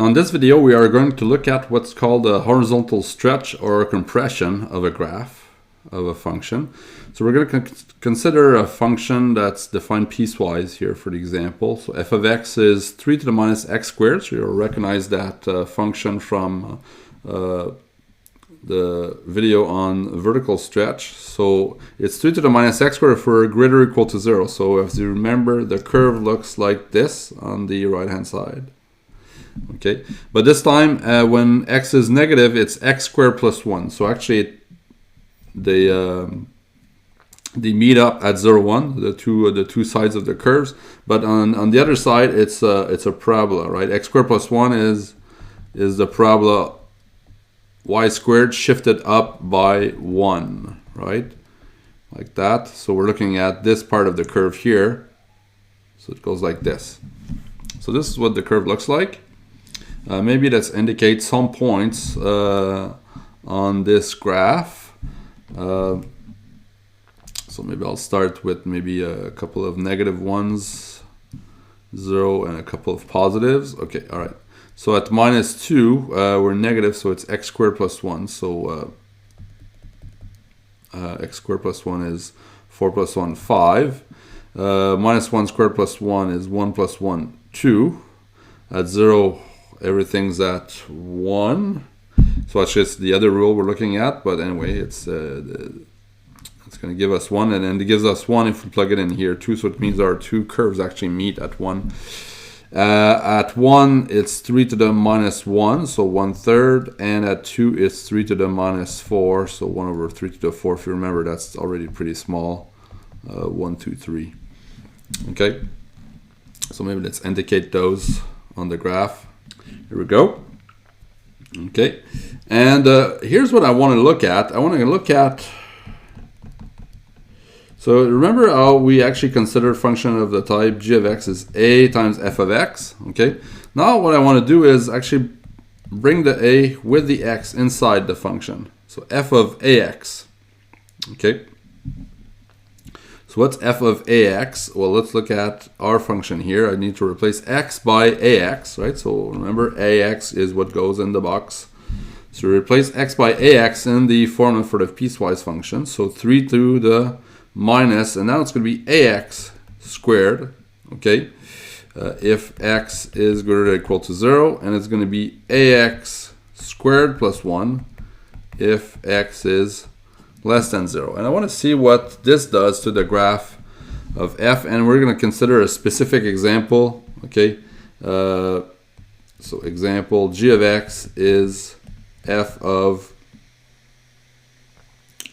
Now in this video we are going to look at what's called a horizontal stretch or compression of a graph of a function. So we're going to consider a function that's defined piecewise here for the example. So f of x is 3 to the minus x squared. So you'll recognize that function from the video on vertical stretch. So it's 3 to the minus x squared for greater or equal to 0. So as you remember, the curve looks like this on the right hand side. Okay, but this time when x is negative, it's x squared plus 1. So actually they meet up at 0, 1, the two sides of the curves. But on the other side, it's a parabola, right? X squared plus 1 is the parabola y squared shifted up by 1, right? Like that. So we're looking at this part of the curve here. So it goes like this. So this is what the curve looks like. Maybe let's indicate some points on this graph. So maybe I'll start with maybe a couple of negative ones, 0, and a couple of positives. Okay, all right. So at minus 2, we're negative, so it's x squared plus 1. So x squared plus 1 is 4 plus 1, 5. Minus 1 squared plus 1 is 1 plus 1, 2. At 0, everything's at 1. So that's just the other rule we're looking at. But anyway, it's going to give us 1. And then it gives us 1 if we plug it in here too. So it means our two curves actually meet at 1. At 1, it's 3 to the minus 1, so 1/3. And at 2, it's 3 to the minus 4, so 1 over 3 to the 4. If you remember, that's already pretty small. 1, 2, 3. Okay. So maybe let's indicate those on the graph. Here we go. Okay. And here's what I want to look at. I want to look at... So remember how we actually consider a function of the type g of x is a times f of x, okay? Now what I want to do is actually bring the a with the x inside the function. So f of ax, okay? So what's f of ax? Well, let's look at our function here. I need to replace x by ax, right? So remember, ax is what goes in the box. So replace x by ax in the formula for the piecewise function. So 3 to the minus, and now it's going to be ax squared, okay, if x is greater than or equal to 0, and it's going to be ax squared plus 1 if x is less than 0. And I want to see what this does to the graph of f, and we're going to consider a specific example, okay. So example, g of x is f of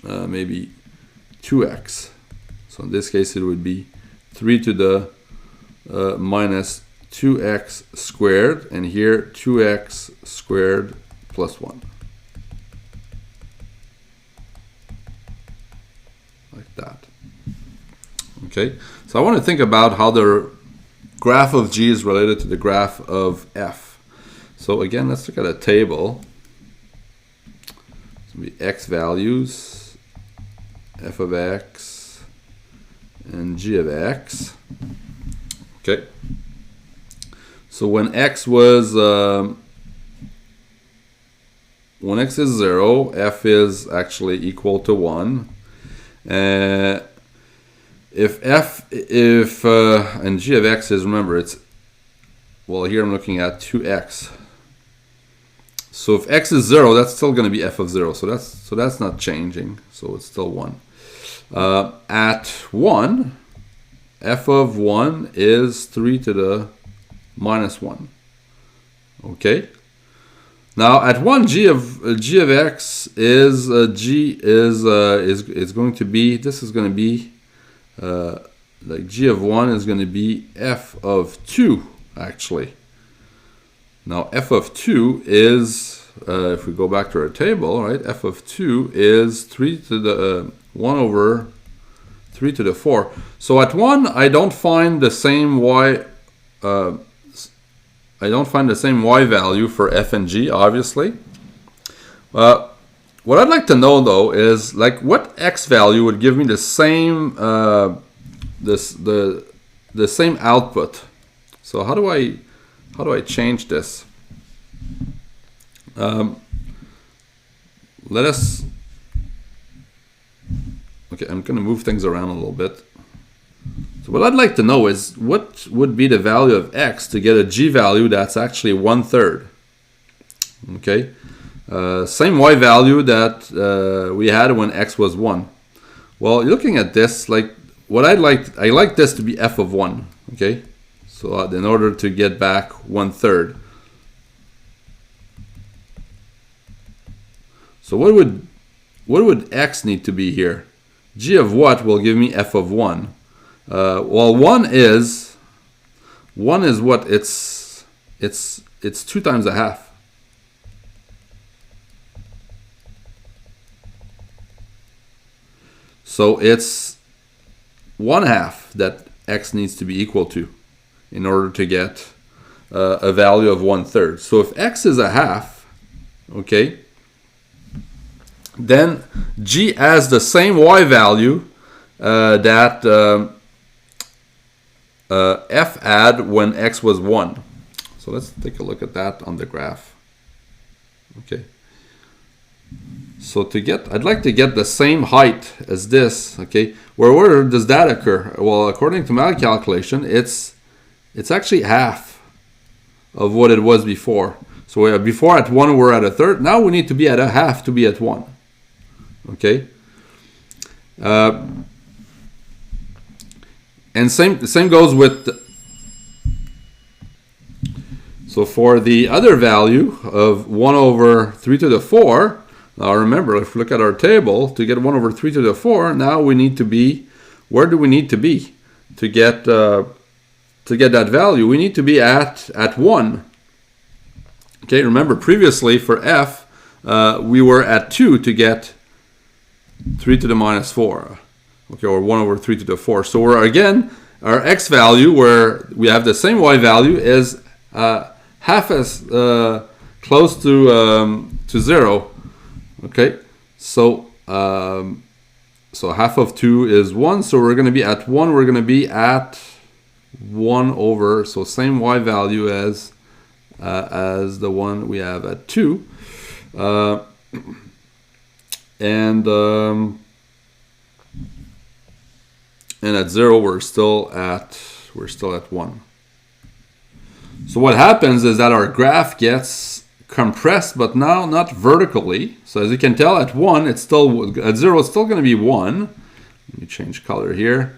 maybe 2x. So in this case it would be 3 to the minus 2x squared, and here 2x squared plus 1. Like that. Okay, so I want to think about how the graph of g is related to the graph of f. So again, let's look at a table. It's going to be x values, f of x, and g of x. Okay. So when x was when x is 0, f is actually equal to 1. If and g of x is, remember, it's, well, here I'm looking at 2x. So if x is 0, that's still going to be f of 0. So that's not changing. So it's still 1. At 1, f of 1 is 3 to the minus 1. Okay. Now at 1, g of x is going to be, this is going to be like g of 1 is going to be f of 2 actually. Now f of 2 is, if we go back to our table, right, f of 2 is 3 to the 1 over 3 to the 4. So at 1, I don't find the same y value for f and g, obviously. What I'd like to know though is, like, what x value would give me the same the same output. So how do I change this? Let us, okay, I'm going to move things around a little bit. So what I'd like to know is what would be the value of x to get a g value that's actually 1/3. Okay, same y value that we had when x was 1. Well, looking at this, like what I like this to be f of 1. Okay, so in order to get back 1/3. So what would x need to be here? G of what will give me f of 1? Well, 1 is what? It's 2 times a half. So it's 1/2 that x needs to be equal to in order to get a value of 1/3. So if x is a half, okay, then g has the same y value that f had when x was 1. So let's take a look at that on the graph. Okay. So I'd like to get the same height as this. Okay. Where does that occur? Well, according to my calculation, it's actually half of what it was before. So before at 1 we're at 1/3. Now we need to be at 1/2 to be at 1. Okay. And same goes with so for the other value of 1/3⁴. Now remember, if we look at our table, to get 1/3⁴, now we need to be, where do we need to be to get that value? We need to be at 1. Okay, remember previously for f, we were at 2 to get 3⁻⁴. Okay, or 1/3⁴. So we're again, our x value, where we have the same y value, is half as close to 0. Okay, so half of 2 is 1. So we're going to be at 1. We're going to be at 1/, so same y value as the one we have at 2, and at 0 we're still at 1. So what happens is that our graph gets compressed, but now not vertically. So as you can tell, at 1 it's still at 0 it's still going to be 1. Let me change color here.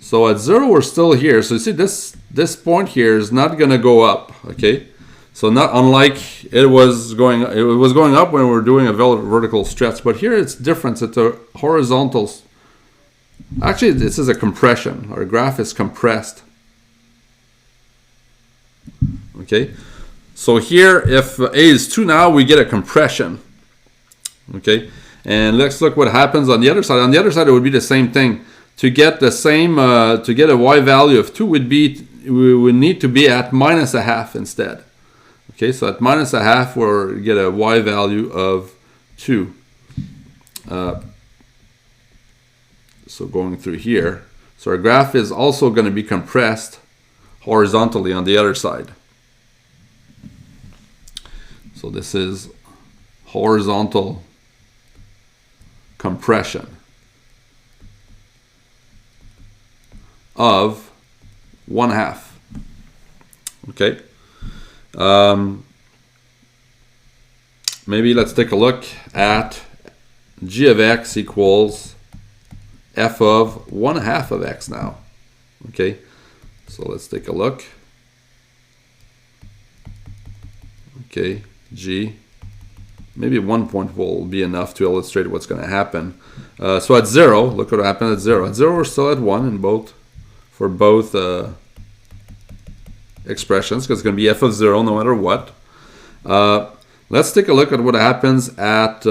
So at 0 we're still here. So you see this point here is not going to go up. Okay, so not unlike it was going up when we were doing a vertical stretch, but here it's different. It's a horizontal. Actually, this is a compression. Our graph is compressed. Okay, so here if a is 2 now, we get a compression. Okay, and let's look what happens on the other side. On the other side, it would be the same thing. To get the same, to get a y value of 2 we would need to be at -1/2 instead. Okay, so at -1/2 we'll get a y value of 2. So going through here, so our graph is also going to be compressed horizontally on the other side. So this is horizontal compression of 1/2. Okay. Maybe let's take a look at g of x equals f of 1/2 of x now. Okay, so let's take a look. Okay, g, maybe 1 point will be enough to illustrate what's going to happen. So at 0, look what happened at 0. At 0 we're still at 1 for both expressions, because it's going to be f of 0 no matter what. Let's take a look at what happens at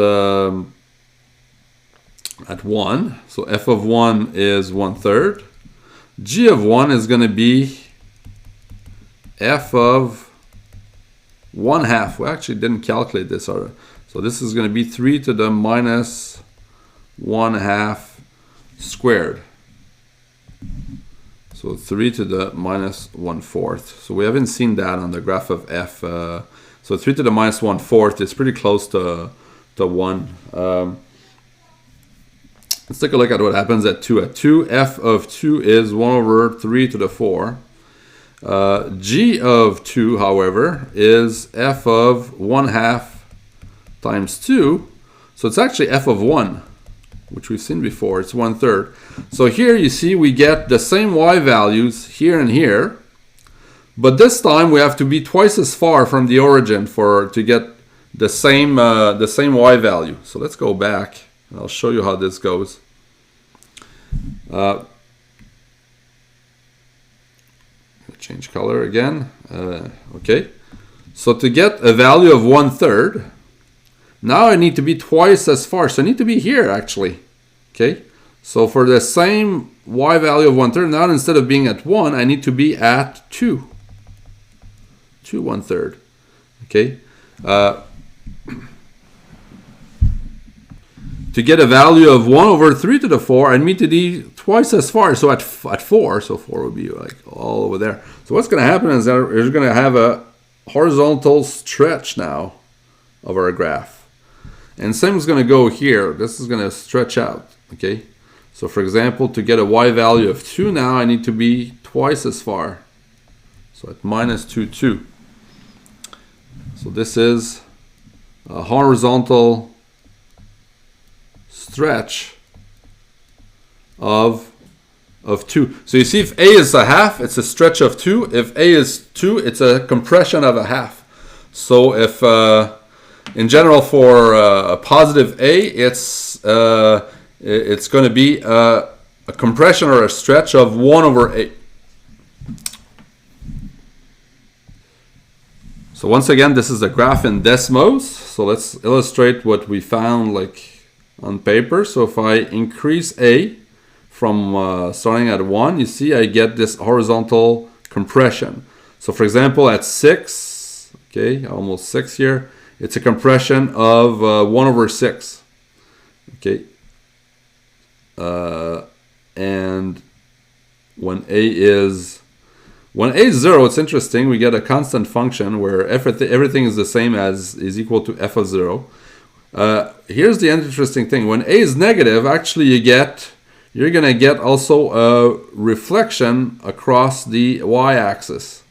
1. So f of 1 is 1/3. G of 1 is going to be f of 1/2. We actually didn't calculate this already. So this is going to be 3⁻⁻² squared. So 3⁻⁻⁴. So we haven't seen that on the graph of f. So 3 to the minus 1/4 is pretty close to 1. Let's take a look at what happens at 2. At 2, f of 2 is 1 over 3 to the 4. G of 2, however, is f of 1/2 times 2. So it's actually f of 1, which we've seen before. It's 1/3. So here you see we get the same y values here and here. But this time we have to be twice as far from the origin to get the same y value. So let's go back and I'll show you how this goes. Change color again. Okay. So to get a value of 1/3, now I need to be twice as far. So I need to be here actually. Okay. So for the same y value of 1/3, now instead of being at 1, I need to be at 2. 1/3. Okay. To get a value of 1 over 3 to the 4, I need to be twice as far. So at 4, so 4 would be like all over there. So what's going to happen is that we're going to have a horizontal stretch now of our graph. And same is going to go here. This is going to stretch out. Okay. So for example, to get a y value of 2 now, I need to be twice as far. So at minus 2, 2. So this is a horizontal stretch of 2. So you see if A is a half, it's a stretch of 2. If A is 2, it's a compression of a half. So if in general for a positive A, it's going to be a compression or a stretch of 1 over A. So once again, this is a graph in Desmos. So let's illustrate what we found like on paper. So if I increase A from starting at 1, you see I get this horizontal compression. So for example, at 6, okay, almost 6 here, it's a compression of 1 over 6. Okay. And when A is 0, it's interesting. We get a constant function where everything is the same is equal to f of 0. Here's the interesting thing. When A is negative, actually you're going to get also a reflection across the y-axis.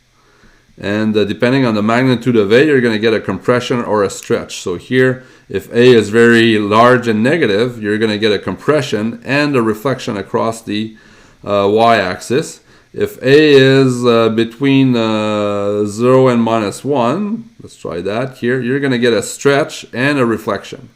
And depending on the magnitude of A, you're going to get a compression or a stretch. So here, if A is very large and negative, you're going to get a compression and a reflection across the y-axis. If A is between 0 and minus 1, let's try that here, you're going to get a stretch and a reflection.